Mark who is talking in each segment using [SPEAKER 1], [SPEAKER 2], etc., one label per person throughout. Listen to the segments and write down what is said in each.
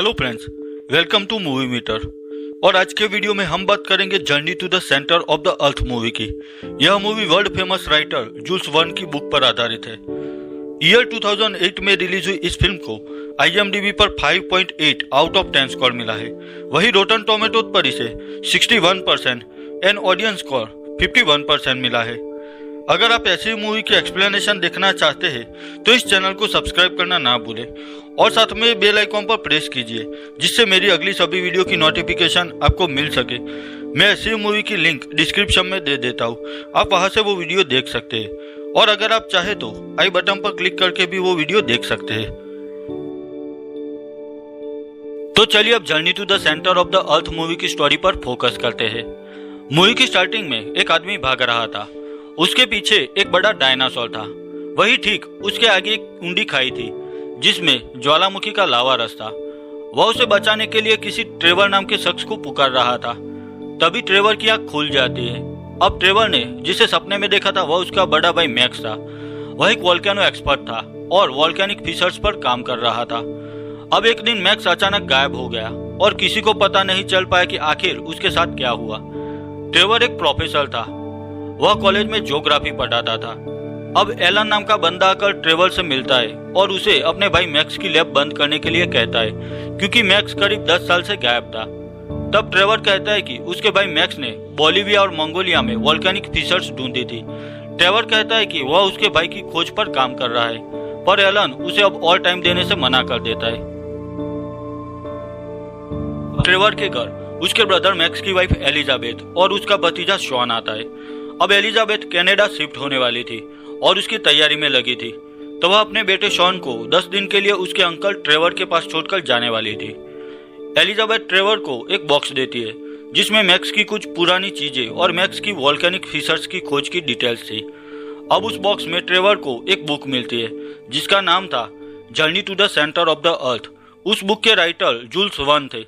[SPEAKER 1] Hello friends, welcome to movie meter. और आज के वीडियो में हम बात करेंगे journey to the centre of the earth movie की। यह movie world famous writer Jules Verne की बुक पर आधारित है। ईयर 2008 में रिलीज हुई इस फिल्म को IMDb पर 5.8 आउट ऑफ 10 स्कोर मिला है। वही रोटन टोमेटो पर इसे 61% एंड ऑडियंस स्कोर 51% मिला है। अगर आप ऐसी मूवी की एक्सप्लेनेशन देखना चाहते हैं तो इस चैनल को सब्सक्राइब करना ना भूलें और साथ में बेल आइकॉन पर प्रेस कीजिए, जिससे मेरी अगली सभी वीडियो की नोटिफिकेशन आपको मिल सके। मैं ऐसी मूवी की लिंक डिस्क्रिप्शन में दे देता हूँ, आप वहां से वो वीडियो देख सकते हैं। और अगर आप चाहे तो आई बटन पर क्लिक करके भी वो वीडियो देख सकते हैं। तो चलिए अब journey to the centre of the earth movie की स्टोरी पर फोकस करते हैं। मूवी की स्टार्टिंग में एक आदमी भाग रहा था, उसके पीछे एक बड़ा डायनासोर था। वही ठीक उसके आगे एक ऊंडी खाई थी जिसमें ज्वालामुखी का लावा रस था। वह उसे बचाने के लिए किसी ट्रेवर नाम के शख्स को पुकार रहा था। तभी ट्रेवर की आंख खुल जाती है। अब ट्रेवर ने जिसे सपने में देखा था वह उसका बड़ा भाई मैक्स था। वह एक वोल्केनो एक्सपर्ट था और वोल्केनिक फिशर्स पर काम कर रहा था। अब एक दिन मैक्स अचानक गायब हो गया और किसी को पता नहीं चल पाया कि आखिर उसके साथ क्या हुआ। ट्रेवर एक प्रोफेसर था, वह कॉलेज में ज्योग्राफी पढ़ाता था। अब एलन नाम का बंदा आकर ट्रेवर से मिलता है और उसे अपने भाई मैक्स की लैब बंद करने के लिए कहता है, क्योंकि मैक्स करीब 10 साल से गायब था। तब ट्रेवर कहता है कि उसके भाई मैक्स ने बोलिविया और मंगोलिया में वोल्केनिक फिशर्स ढूंढी थी। ट्रेवर कहता है कि वह उसके भाई की खोज पर काम कर रहा है, पर एलन उसे अब और टाइम देने से मना कर देता है। ट्रेवर के घर उसके ब्रदर मैक्स की वाइफ एलिजाबेथ और उसका भतीजा शॉन आता है। अब एलिजाबेथ कनाडा शिफ्ट होने वाली थी और उसकी तैयारी में लगी थी, तो वह अपने बेटे शॉन को 10 दिन के लिए उसके अंकल ट्रेवर के पास छोड़कर जाने वाली थी। एलिजाबेथ ट्रेवर को एक बॉक्स देती है जिसमें मैक्स की कुछ पुरानी चीजें और मैक्स की वोल्केनिक फिशर्स की खोज की डिटेल्स थी। अब उस बॉक्स में ट्रेवर को एक बुक मिलती है जिसका नाम था journey to the centre of the earth. उस बुक के राइटर जूल्स वर्न थे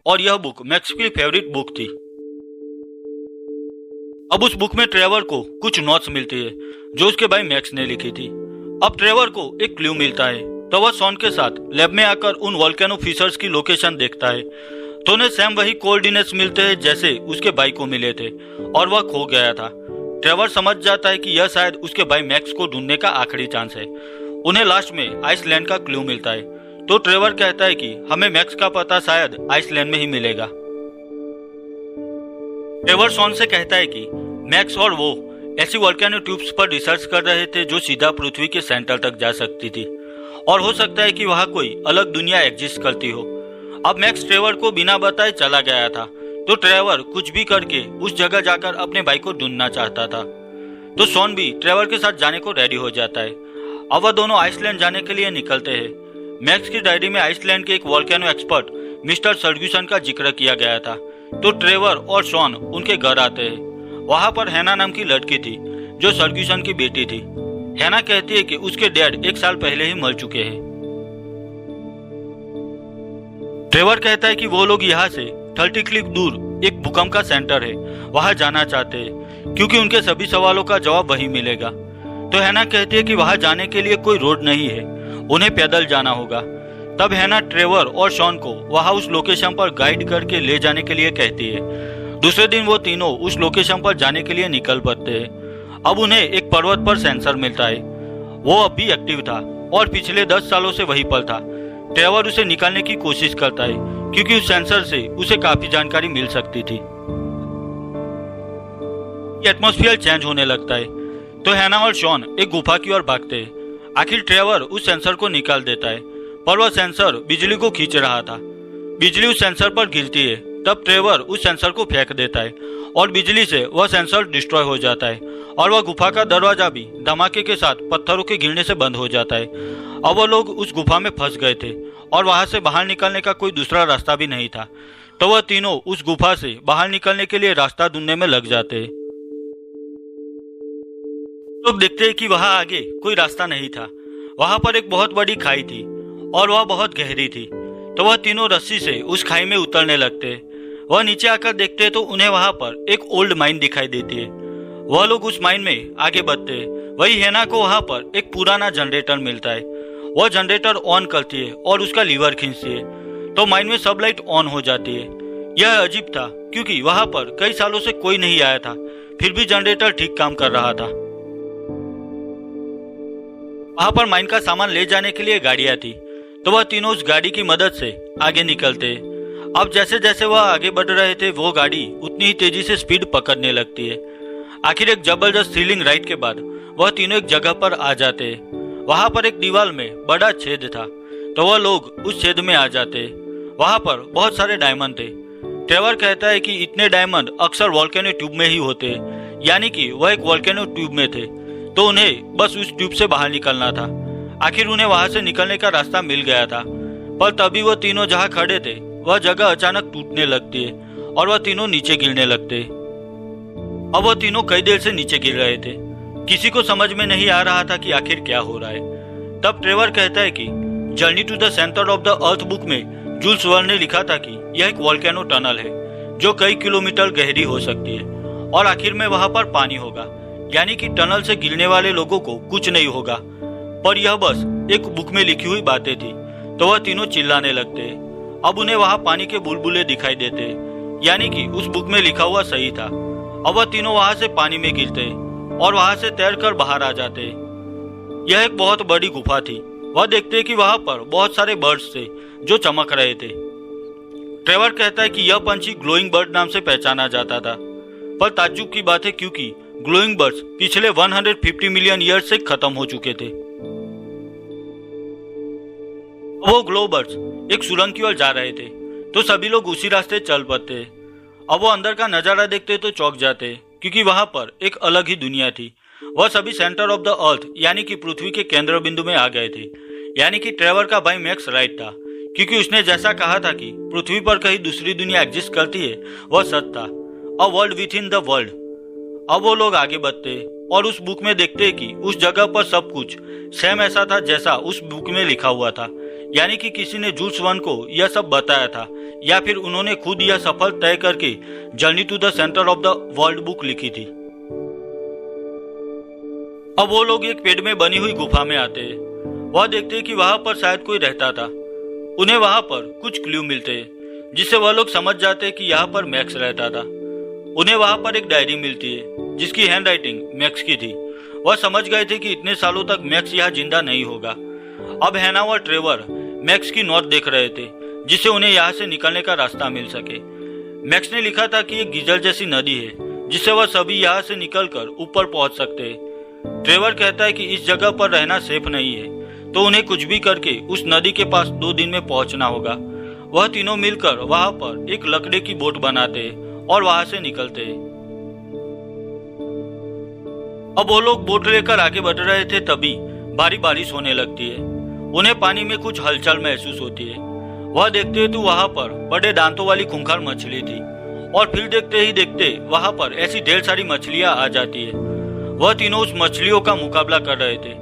[SPEAKER 1] और यह बुक मैक्स की फेवरेट बुक थी। अब उस बुक में ट्रेवर को कुछ नोट्स मिलती है जो उसके भाई मैक्स ने लिखी थी। अब ट्रेवर को एक क्लू मिलता है, तो वह शॉन के साथ लैब में आकर उन वोल्केनो फिशर्स की लोकेशन देखता है, तो उन्हें सेम वही कोऑर्डिनेट्स मिलते हैं जैसे उसके भाई को मिले थे और वह खो गया था। ट्रेवर समझ जाता है कि यह शायद उसके भाई मैक्स को ढूंढने का आखिरी चांस है। उन्हें लास्ट में आइसलैंड का क्लू मिलता है, तो ट्रेवर कहता है कि हमें मैक्स का पता शायद आइसलैंड में ही मिलेगा। ट्रेवर शॉन से कहता है कि मैक्स और वो ऐसी वोल्केनो ट्यूब्स पर रिसर्च कर रहे थे जो सीधा पृथ्वी के सेंटर तक जा सकती थी और हो सकता है कि वहां कोई अलग दुनिया एग्जिस्ट करती हो। अब मैक्स ट्रेवर को बिना बताए चला गया था, तो ट्रेवर कुछ भी करके उस जगह जाकर अपने भाई को ढूंढना चाहता था। तो शॉन भी ट्रेवर के साथ जाने को रेडी हो जाता है। अब वह दोनों आइसलैंड जाने के लिए निकलते हैं। मैक्स की डायरी में आइसलैंड के एक वोल्केनो एक्सपर्ट मिस्टर सर्ग्यूसन का जिक्र किया गया था, तो ट्रेवर और शॉन उनके घर आते हैं। वहां पर हैना नाम की लड़की थी जो सर्ग्यूसन की बेटी थी। हैना कहती है कि उसके डैड 1 साल पहले ही मर चुके हैं। ट्रेवर कहता है कि वो लोग यहाँ से 30 क्लिक दूर एक भूकंप का सेंटर है, वहां जाना चाहते हैं क्योंकि उनके सभी सवालों का जवाब वही मिलेगा। तो हैना कहती है कि वहां जाने के लिए कोई रोड नहीं है, उन्हें पैदल जाना होगा। तब हैना ट्रेवर और शॉन को वहां उस लोकेशन पर गाइड करके ले जाने के लिए कहती है। दूसरे दिन वो तीनों उस लोकेशन पर जाने के लिए निकल पड़ते हैं। अब उन्हें एक पर्वत पर सेंसर मिलता है, वो अब भी एक्टिव था और पिछले 10 सालों से वहीं पर था। ट्रेवर उसे निकालने की कोशिश करता है क्योंकि उस सेंसर से उसे काफी जानकारी मिल सकती थी। एटमॉस्फेयर चेंज होने लगता है, तो हैना और शॉन एक गुफा की ओर भागते हैं। आखिर ट्रेवर उस सेंसर को निकाल देता है, पर वह सेंसर बिजली को खींच रहा था। बिजली उस सेंसर पर गिरती है, तब ट्रेवर उस सेंसर को फेंक देता है और बिजली से वह सेंसर डिस्ट्रॉय हो जाता है और वह गुफा का दरवाजा भी धमाके के साथ पत्थरों के गिरने से बंद हो जाता है। अब वो लोग उस गुफा में फंस गए थे और वहां से बाहर निकलने का कोई दूसरा रास्ता भी नहीं था, तो वह तीनों उस गुफा से बाहर निकलने के लिए रास्ता ढूंढने में लग जाते हैं। लोग देखते हैं कि वहां आगे कोई रास्ता नहीं था। वहां पर एक बहुत बड़ी खाई थी और वह बहुत गहरी थी, तो वह तीनों रस्सी से उस खाई में उतरने लगते। वह नीचे आकर देखते तो उन्हें वहां पर एक ओल्ड माइन दिखाई देती है। वह लोग उस माइन में आगे बढ़ते हैं। वही हैना को वहां पर एक पुराना जनरेटर मिलता है। वह जनरेटर ऑन करती है और उसका लीवर खींचती है, तो माइन में सब लाइट ऑन हो जाती है। यह अजीब था क्योंकि वहां पर कई सालों से कोई नहीं आया था, फिर भी जनरेटर ठीक काम कर रहा था। वहां पर माइन का सामान ले जाने के लिए गाड़ियां थी, तो वह तीनों उस गाड़ी की मदद से आगे निकलते। अब जैसे जैसे वह आगे बढ़ रहे थे वो गाड़ी उतनी ही तेजी से स्पीड पकड़ने लगती है। आखिर एक जबरदस्त थ्रिलिंग राइड के बाद वह तीनों एक जगह पर आ जाते। वहां पर एक दीवार में बड़ा छेद था, तो वह लोग उस छेद में आ जाते। वहां पर बहुत सारे डायमंड थे। ट्रेवर कहता है कि इतने डायमंड अक्सर वोल्केनो ट्यूब में ही होते, यानी कि वह एक वोल्केनो ट्यूब में थे, तो उन्हें बस उस ट्यूब से बाहर निकलना था। आखिर उन्हें वहां से निकलने का रास्ता मिल गया था, पर तभी वह तीनों जहां खड़े थे वह जगह अचानक टूटने लगती है और वह तीनों नीचे गिरने लगते। अब वह तीनों कई देर से नीचे गिर रहे थे। किसी को समझ में नहीं आ रहा था कि आखिर क्या हो रहा है। तब ट्रेवर कहता है कि journey to the centre of the earth book में जूल्स वर्न ने लिखा था कि यह एक वोल्केनो टनल है जो कई किलोमीटर गहरी हो सकती है और आखिर में वहां पर पानी होगा, यानी कि टनल से गिरने वाले लोगों को कुछ नहीं होगा। पर यह बस एक बुक में लिखी हुई बातें थी, तो वह तीनों चिल्लाने लगते। अब उन्हें वहां पानी के बुलबुले दिखाई देते, यानी कि उस बुक में लिखा हुआ सही था। अब वह तीनों वहां से पानी में गिरते और वहां से तैरकर बाहर आ जाते। यह एक बहुत बड़ी गुफा थी। वह देखते कि वहां पर बहुत सारे बर्ड्स थे जो चमक रहे थे। ट्रेवर कहता है कि यह पंछी ग्लोइंग बर्ड नाम से पहचाना जाता था, पर ताज्जुब की बात है क्योंकि ग्लोइंग बर्ड्स पिछले 150 मिलियन ईयर से खत्म हो चुके थे। वो ग्लो बर्ड्स एक सुरंग की ओर जा रहे थे, तो सभी लोग उसी रास्ते चल पड़ते। अब वो अंदर का नजारा देखते तो चौंक जाते, क्योंकि वहां पर एक अलग ही दुनिया थी। वह सभी सेंटर ऑफ द अर्थ यानी कि पृथ्वी के केंद्र बिंदु में आ गए थे। यानी कि ट्रेवर का भाई मैक्स राइट था, क्योंकि उसने जैसा कहा था कि पृथ्वी पर कहीं दूसरी दुनिया एग्जिस्ट करती है, वह सच था। A world with in the world. अब वो लोग आगे बढ़ते और उस बुक में देखते कि उस जगह पर सब कुछ सेम ऐसा था जैसा उस बुक में लिखा हुआ था, यानी कि किसी ने जूल्स वर्न को यह सब बताया था, या फिर उन्होंने खुद यह सफल तय करके journey to the centre of the world book लिखी थी। अब वो लोग एक पेड़ में बनी हुई गुफा में आते। वह देखते कि वहां पर शायद कोई रहता था। उन्हें वहां पर कुछ क्लू मिलते, जिससे वह लोग समझ जाते कि यहाँ पर मैक्स रहता था। उन्हें वहां पर एक डायरी मिलती है जिसकी हैंड राइटिंग मैक्स की थी। वह समझ गए थे कि इतने सालों तक मैक्स यहाँ जिंदा नहीं होगा। अब हैना और ट्रेवर मैक्स की नोट देख रहे थे, जिससे उन्हें यहाँ से निकलने का रास्ता मिल सके। मैक्स ने लिखा था कि एक गीजर जैसी नदी है, जिससे वह सभी यहाँ से निकलकर ऊपर पहुंच सकते हैं। ट्रेवर कहता है कि इस जगह पर रहना सेफ नहीं है, तो उन्हें कुछ भी करके उस नदी के पास 2 दिन में पहुंचना होगा। वह तीनों मिलकर वहां पर एक लकड़े की बोट बनाते और वहां से निकलते। अब वो लोग बोट लेकर आगे बढ़ रहे थे, तभी भारी बारिश होने लगती है। उन्हें पानी में कुछ हलचल महसूस होती है। वह देखते तो वहां पर बड़े दांतों वाली खूंखार मछली थी, और फिर देखते ही देखते वहां पर ऐसी ढेर सारी मछलियां आ जाती है। वह तीनों उस मछलियों का मुकाबला कर रहे थे।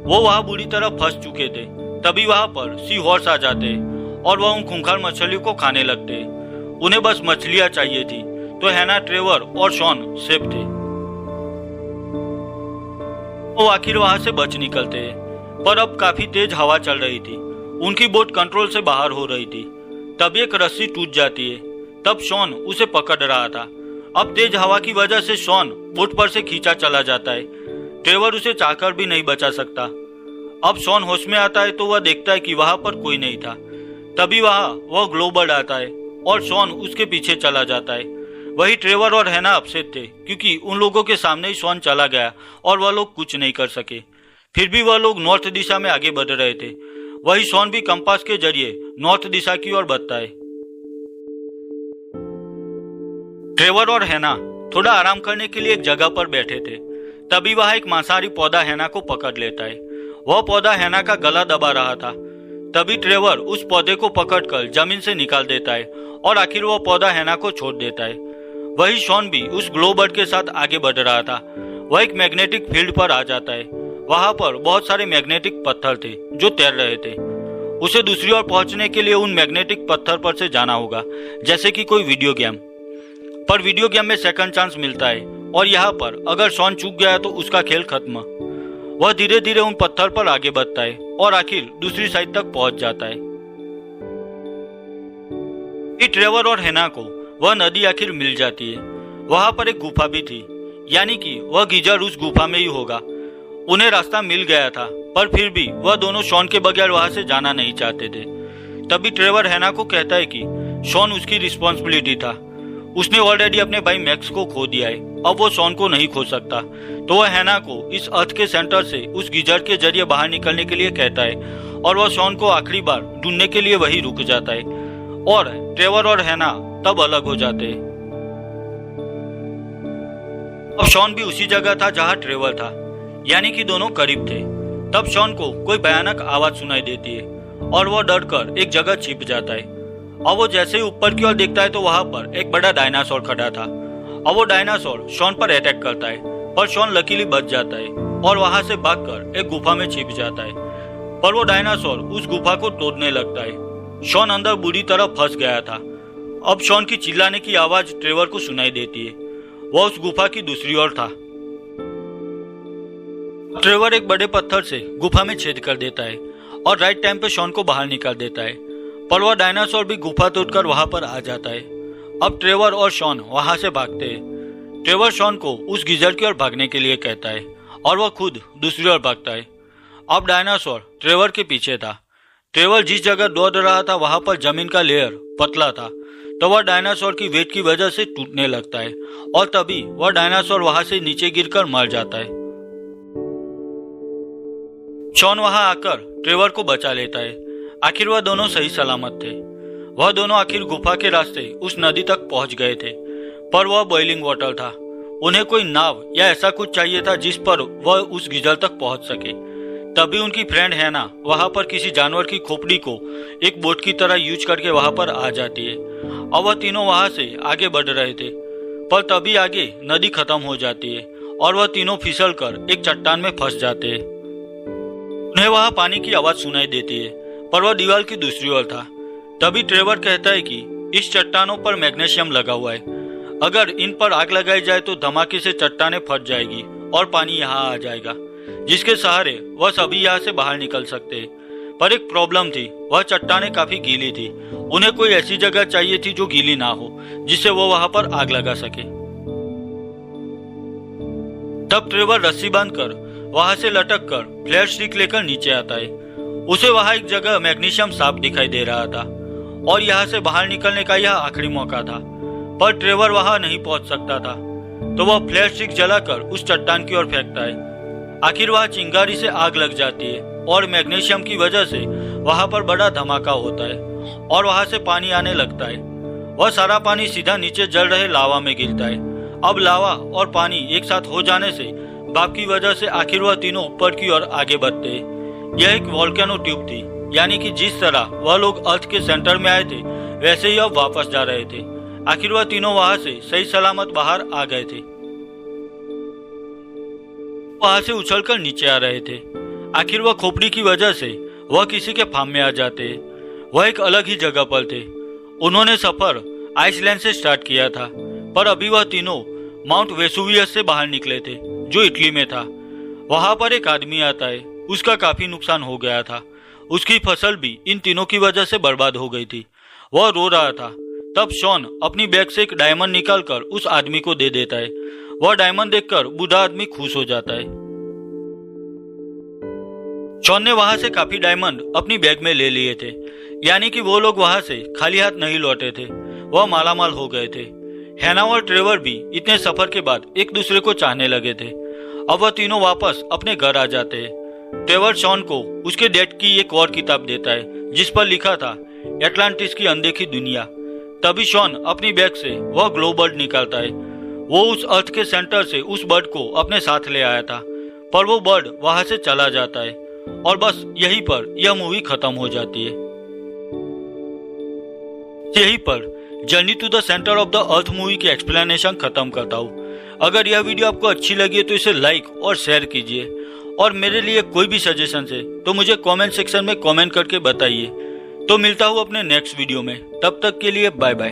[SPEAKER 1] वो वहां बुरी तरह फंस चुके थे। तभी वहां पर सी हॉर्स आ जाते और वह उन खूंखार मछलियों को खाने लगते। उन्हें बस मछलियां चाहिए थी, तो हैना, ट्रेवर और शॉन सेफ थे। वो आखिर वहां से बच निकलते, पर अब काफी तेज हवा चल रही थी। उनकी बोट कंट्रोल से बाहर हो रही थी। तभी एक रस्सी टूट जाती है। तब शॉन उसे पकड़ रहा था। अब तेज हवा की वजह से शॉन बोट पर से खींचा चला जाता है। ट्रेवर उसे चाहकर भी नहीं बचा सकता। अब शॉन होश में आता है तो वह देखता है कि वहां पर कोई नहीं था। तभी वह ग्लो बर्ड आता है और शॉन उसके पीछे चला जाता है। वही ट्रेवर और हैना अपसेट थे, क्योंकि उन लोगों के सामने ही शॉन चला गया और वह लोग कुछ नहीं कर सके। फिर भी वह लोग नॉर्थ दिशा में आगे बढ़ रहे थे। वही शॉन भी कंपास के जरिए नॉर्थ दिशा की ओर बढ़ता है। ट्रेवर और हैना थोड़ा आराम करने के लिए एक जगह पर बैठे थे। तभी वह एक मांसाहारी पौधा हैना को पकड़ लेता है। वह पौधा हैना का गला दबा रहा था। तभी ट्रेवर उस पौधे को पकड़कर जमीन से निकाल देता है और आखिर वह पौधा हैना को छोड़ देता है। वही शॉन भी उस ग्लो बर्ड के साथ आगे बढ़ रहा था। वह एक मैग्नेटिक फील्ड पर आ जाता है। वहां पर बहुत सारे मैग्नेटिक पत्थर थे जो तैर रहे थे। उसे दूसरी ओर पहुंचने के लिए उन मैग्नेटिक पत्थर पर से जाना होगा, जैसे कि कोई वीडियो गेम। पर वीडियो गेम में सेकंड चांस मिलता है, और यहाँ पर अगर शॉन चूक गया तो उसका खेल खत्म। वह धीरे धीरे उन पत्थर पर आगे बढ़ता है और आखिर दूसरी साइड तक पहुंच जाता है। कि ट्रेवर और हैना को वह नदी आखिर मिल जाती है। वहां पर एक गुफा भी थी, यानी कि वह गीजर उस गुफा में ही होगा। उन्हें रास्ता मिल गया था, पर फिर भी वह दोनों शॉन के बगैर वहां से जाना नहीं चाहते थे। तभी ट्रेवर हैना को कहता है कि शॉन उसकी रिस्पॉन्सिबिलिटी था। उसने ऑलरेडी अपने भाई मैक्स को खो दिया है, अब वो शॉन को नहीं खो सकता। तो वह हैना को इस अर्थ के सेंटर से उस गीजर के जरिए बाहर निकलने के लिए कहता है और वह शॉन को आखिरी बार ढूंढने के लिए वही रुक जाता है और ट्रेवर और हैना तब अलग हो जाते हैं। अब शॉन भी उसी जगह था जहां ट्रेवर था, यानी कि दोनों करीब थे। तब शॉन को कोई भयानक आवाज सुनाई देती है और वह डर कर एक जगह छिप जाता है। अब वो जैसे ही ऊपर की ओर देखता है तो वहां पर एक बड़ा डायनासोर खड़ा था। अब वो डायनासोर शॉन पर अटैक करता है, पर शॉन लकीली बच जाता है और वहां से भागकर एक गुफा में छिप जाता है। पर वो डायनासोर उस गुफा को तोड़ने लगता है। शॉन अंदर बुरी तरह फंस गया था। अब शॉन की चिल्लाने की आवाज ट्रेवर को सुनाई देती है। वह उस गुफा की दूसरी ओर था। ट्रेवर एक बड़े पत्थर से गुफा में छेद कर देता है और राइट टाइम पे शॉन को बाहर निकाल देता है। पर वह डायनासोर भी गुफा तोड़कर वहां पर आ जाता है। अब ट्रेवर और शॉन वहां से भागते हैं। ट्रेवर शॉन को उस गीजर की ओर भागने के लिए कहता है और वह खुद दूसरी ओर भागता है। अब डायनासोर ट्रेवर के पीछे था। ट्रेवर जिस जगह दौड़ रहा था वहां पर जमीन का लेयर पतला था, तो वह डायनासोर की वेट की वजह से टूटने लगता है और तभी वह डायनासोर वहां से नीचे गिरकर मर जाता है। शॉन वहां आकर ट्रेवर को बचा लेता है। आखिर वह दोनों सही सलामत थे। वह दोनों आखिर गुफा के रास्ते उस नदी तक पहुंच गए थे, पर वह बॉइलिंग वाटर था। उन्हें कोई नाव या ऐसा कुछ चाहिए था जिस पर वह उस गीजर तक पहुंच सके। तभी उनकी फ्रेंड हैना वहां पर किसी जानवर की खोपड़ी को एक बोट की तरह यूज करके वहां पर आ जाती है। अब वह तीनों वहां से आगे बढ़ रहे थे, पर तभी आगे नदी खत्म हो जाती है और वह तीनों फिसल कर एक चट्टान में फंस जाते हैं। उन्हें वहां पानी की आवाज सुनाई देती है, पर वह दीवार की दूसरी ओर था। तभी ट्रेवर कहता है कि इस चट्टानों पर मैग्नीशियम लगा हुआ है। अगर इन पर आग लगाई जाए तो धमाके से चट्टानें फट जाएगी और पानी यहाँ आ जाएगा, जिसके सहारे वह सभी यहाँ से बाहर निकल सकते हैं। पर एक प्रॉब्लम थी, वह चट्टानें काफी गीली थी। उन्हें कोई ऐसी जगह चाहिए थी जो गीली ना हो, जिससे वो वहां पर आग लगा सके। तब ट्रेवर रस्सी बांधकर वहां से लटक कर फ्लैश स्टिक लेकर नीचे आता है। उसे वहां एक जगह मैग्नीशियम साफ दिखाई दे रहा था और यहाँ से बाहर निकलने का यह आखिरी मौका था, पर ट्रेवर वहां नहीं पहुंच सकता था। तो वह फ्लैश स्टिक जलाकर उस चट्टान की ओर फेंकता है। आखिर वहां चिंगारी से आग लग जाती है और मैग्नीशियम की वजह से वहां पर बड़ा धमाका होता है और वहां से पानी आने लगता है। वह सारा पानी सीधा नीचे जल रहे लावा में गिरता है। अब लावा और पानी एक साथ हो जाने से भाप की वजह से आखिर वह तीनों ऊपर की ओर आगे बढ़ते हैं। यह एक वोल्केनो ट्यूब थी, यानी कि जिस तरह वह लोग अर्थ के सेंटर में आए थे वैसे ही अब वापस जा रहे थे। आखिर वह तीनों वहां से सही सलामत बाहर आ गए थे। वहां से उछलकर नीचे आ रहे थे। आखिर वह खोपड़ी की वजह से वह किसी के फार्म में आ जाते। वह एक अलग ही जगह पर थे। उन्होंने सफर आइसलैंड से स्टार्ट किया था, पर अभी वह तीनों माउंट वेसुवियस से बाहर निकले थे, जो इटली में था। वहां पर एक आदमी आता है। उसका काफी नुकसान हो गया था। उसकी फसल भी इन तीनों की वजह से बर्बाद हो गई थी। वह रो रहा था। तब शॉन अपनी बैग से एक डायमंड निकालकर उस आदमी को दे देता है। वह डायमंड देखकर बूढ़ा आदमी खुश हो जाता है। शॉन ने वहां से काफी डायमंड अपनी बैग में ले लिए थे, यानी कि वो लोग वहां से खाली हाथ नहीं लौटे थे। वह मालामाल हो गए थे। हैना और ट्रेवर भी इतने सफर के बाद एक दूसरे को चाहने लगे थे। अब वह तीनों वापस अपने घर आ जाते हैं। ट्रेवर शॉन को उसके डैड की एक और किताब देता है जिस पर लिखा था एटलांटिस की अनदेखी दुनिया। तभी शॉन अपनी बैग से वह ग्लो बर्ड निकालता है। वो उस अर्थ के सेंटर से उस बर्ड को अपने साथ ले आया था, पर वो बर्ड वहां से चला जाता है और बस यहीं पर यह मूवी खत्म हो जाती है। यहीं पर journey to the centre of the earth movie की एक्सप्लेनेशन खत्म करता हूँ। अगर यह वीडियो आपको अच्छी लगी है तो इसे लाइक और शेयर कीजिए, और मेरे लिए कोई भी सजेशन है तो मुझे कमेंट सेक्शन में कमेंट करके बताइए। तो मिलता हूँ अपने नेक्स्ट वीडियो में। तब तक के लिए बाय बाय।